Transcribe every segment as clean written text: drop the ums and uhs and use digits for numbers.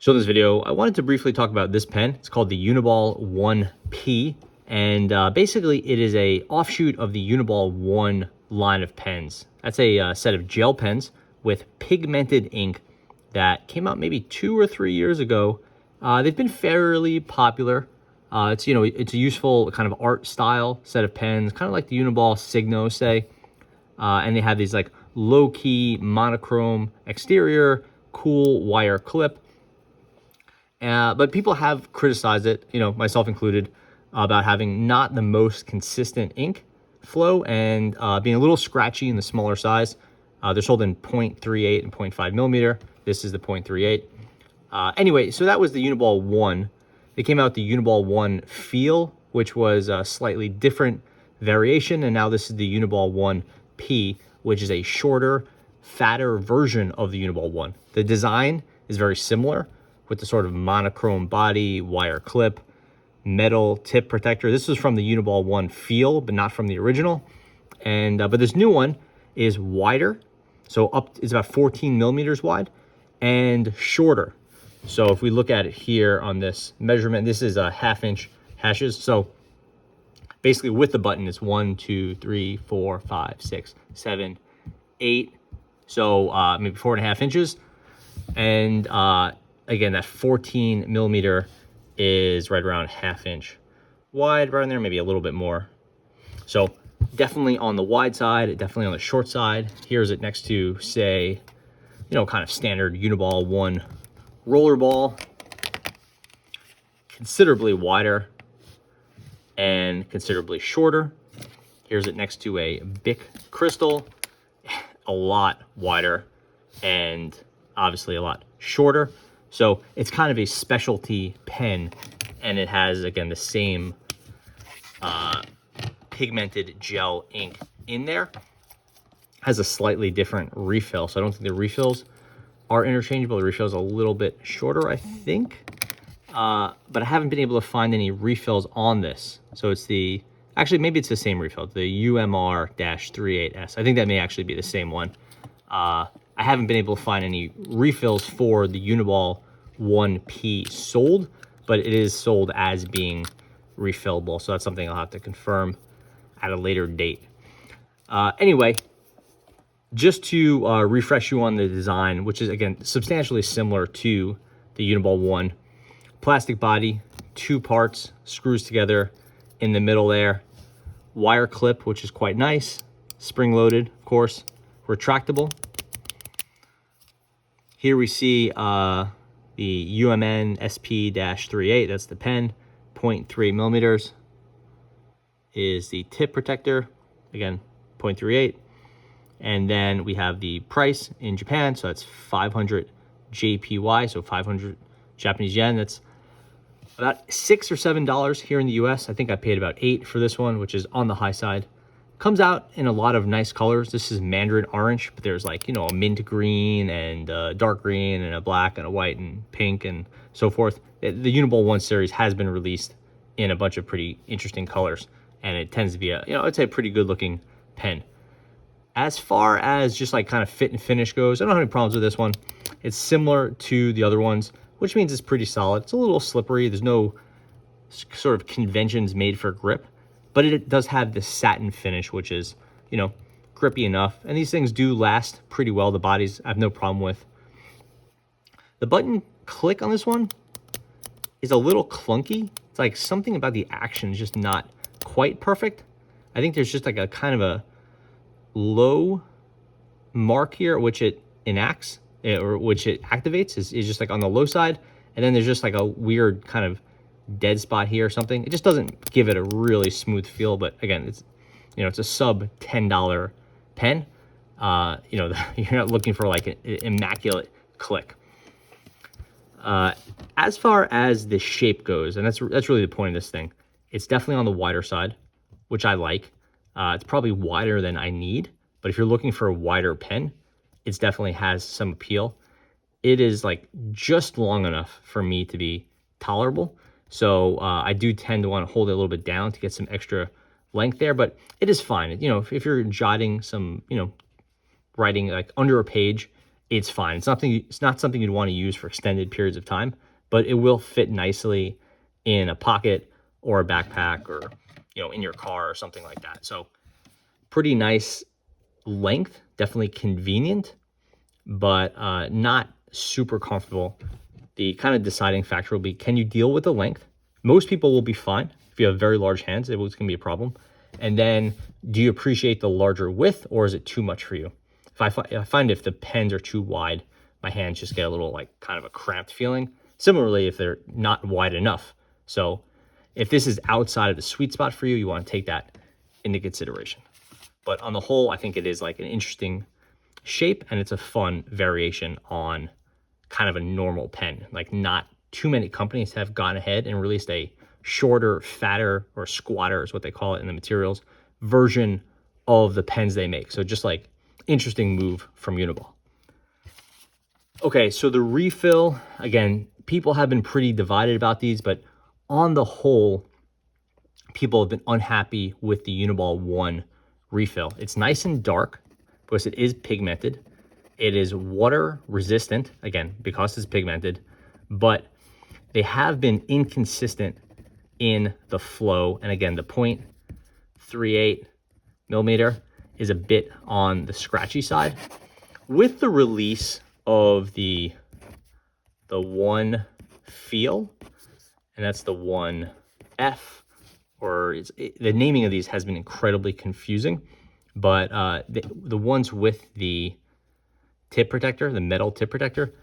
So in this video, I wanted to briefly talk about this pen. It's called the Uniball 1P, and basically it is a offshoot of the Uniball 1 line of pens. That's a set of gel pens with pigmented ink that came out maybe 2 or 3 years ago. They've been fairly popular. It's a useful kind of art style set of pens, kind of like the Uniball Signo, say. And they have these like low-key monochrome exterior, cool wire clip. But people have criticized it, myself included, about having not the most consistent ink flow and being a little scratchy in the smaller size. They're sold in 0.38 and 0.5 millimeter. This is the 0.38. Anyway, so that was the Uniball 1. They came out with the Uniball 1 Feel, which was a slightly different variation, and now this is the Uniball 1P, which is a shorter, fatter version of the Uniball 1. The design is very similar, with the sort of monochrome body, wire clip, metal tip protector. This was from the Uniball 1 Feel, but not from the original. And but this new one is wider, so it's about 14 millimeters wide, and shorter. So if we look at it here on this measurement, this is a 1/2 inch hashes. So basically with the button, it's 1, 2, 3, 4, 5, 6, 7, 8. So maybe 4.5 inches. And again, that 14 millimeter is right around 1/2 inch wide, right in there, maybe a little bit more. So definitely on the wide side, definitely on the short side. Here's it next to, say, kind of standard Uniball 1 rollerball. Considerably wider and considerably shorter. Here's it next to a Bic Crystal, a lot wider and obviously a lot shorter. So it's kind of a specialty pen, and it has, again, the same pigmented gel ink in there. Has a slightly different refill, so I don't think the refills are interchangeable. The refill is a little bit shorter, I think. But I haven't been able to find any refills on this. So it's actually, maybe it's the same refill, the UMR-38S. I think that may actually be the same one. I haven't been able to find any refills for the Uniball 1P sold, but it is sold as being refillable. So that's something I'll have to confirm at a later date. Anyway, just to refresh you on the design, which is, again, substantially similar to the Uniball 1. Plastic body, 2 parts, screws together in the middle there. Wire clip, which is quite nice. Spring-loaded, of course. Retractable. Here we see the UMN SP-38, that's the pen. 0.3 millimeters is the tip protector. Again, 0.38. And then we have the price in Japan, so that's 500 JPY, so 500 Japanese yen. That's about $6 or $7 here in the US. I think I paid about $8 for this one, which is on the high side. Comes out in a lot of nice colors. This is mandarin orange, but there's like, a mint green and dark green and a black and a white and pink and so forth. The Uniball 1 series has been released in a bunch of pretty interesting colors, and it tends to be it's a pretty good looking pen. As far as just like kind of fit and finish goes, I don't have any problems with this one. It's similar to the other ones, which means it's pretty solid. It's a little slippery. There's no sort of conventions made for grip, but it does have the satin finish, which is, grippy enough. And these things do last pretty well. The bodies I have no problem with. The button click on this one is a little clunky. It's like something about the action is just not quite perfect. I think there's just like a kind of a low mark here, which it enacts, or which it activates, is just like on the low side. And then there's just like a weird kind of dead spot here or something. It just doesn't give it a really smooth feel. But again, it's it's a sub $10 pen. You're not looking for like an immaculate click. As far as the shape goes, and that's really the point of this thing, it's definitely on the wider side, which I like. It's probably wider than I need, but if you're looking for a wider pen, it definitely has some appeal. It is like just long enough for me to be tolerable. So I do tend to want to hold it a little bit down to get some extra length there, but it is fine. If you're jotting some, writing like under a page it's fine. It's not something you'd want to use for extended periods of time, but it will fit nicely in a pocket or a backpack or, in your car or something like that. So pretty nice length, definitely convenient, but not super comfortable. The kind of deciding factor will be, can you deal with the length? Most people will be fine. If you have very large hands, it's going to be a problem. And then, do you appreciate the larger width, or is it too much for you? I find if the pens are too wide, my hands just get a little like kind of a cramped feeling. Similarly, if they're not wide enough. So if this is outside of the sweet spot for you, you want to take that into consideration. But on the whole, I think it is like an interesting shape, and it's a fun variation on kind of a normal pen. Like, not too many companies have gone ahead and released a shorter, fatter, or squatter is what they call it in the materials, version of the pens they make. So just like interesting move from Uniball. Okay, so the refill, again, people have been pretty divided about these, but on the whole, people have been unhappy with the Uniball 1 refill. It's nice and dark because it is pigmented. It is water resistant, again, because it's pigmented, but they have been inconsistent in the flow. And again, the 0.38 millimeter is a bit on the scratchy side. With the release of the one feel, and that's the 1F, or the naming of these has been incredibly confusing, but the ones with the tip protector, the metal tip protector,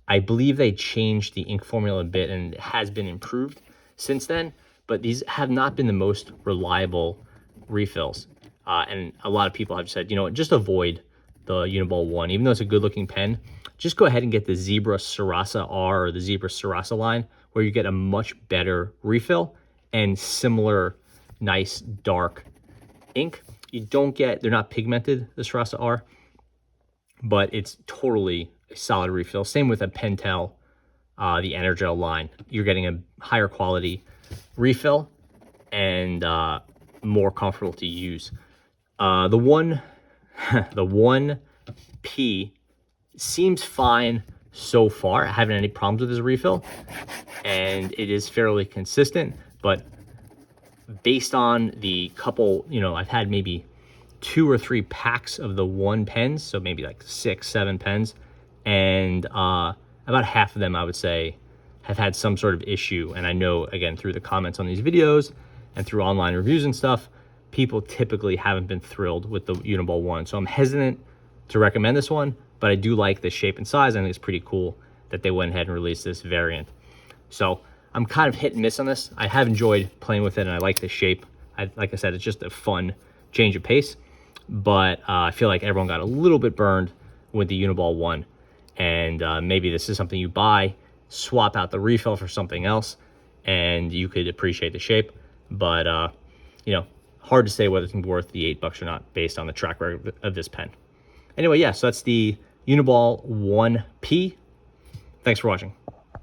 I believe they changed the ink formula a bit and it has been improved since then, but these have not been the most reliable refills. And a lot of people have said, just avoid the Uniball 1. Even though it's a good looking pen, just go ahead and get the Zebra Sarasa R or the Zebra Sarasa line, where you get a much better refill and similar nice dark ink. They're not pigmented, the Sarasa R, but it's totally a solid refill. Same with a Pentel, the Energel line. You're getting a higher quality refill and more comfortable to use. The 1P seems fine so far. I haven't had any problems with this refill, and it is fairly consistent, but based on the couple, I've had maybe 2 or 3 packs of the 1 pens, so maybe like 6, 7 pens, and about half of them, I would say, have had some sort of issue. And I know, again, through the comments on these videos and through online reviews and stuff, people typically haven't been thrilled with the Uniball 1. So I'm hesitant to recommend this one, but I do like the shape and size. I think it's pretty cool that they went ahead and released this variant. So I'm kind of hit and miss on this. I have enjoyed playing with it, and I like the shape. Like I said, it's just a fun change of pace, but I feel like everyone got a little bit burned with the Uniball 1, and maybe this is something you buy, swap out the refill for something else, and you could appreciate the shape. But hard to say whether it's worth the $8 or not based on the track record of this pen. Anyway, yeah, so that's the Uniball 1P. Thanks for watching.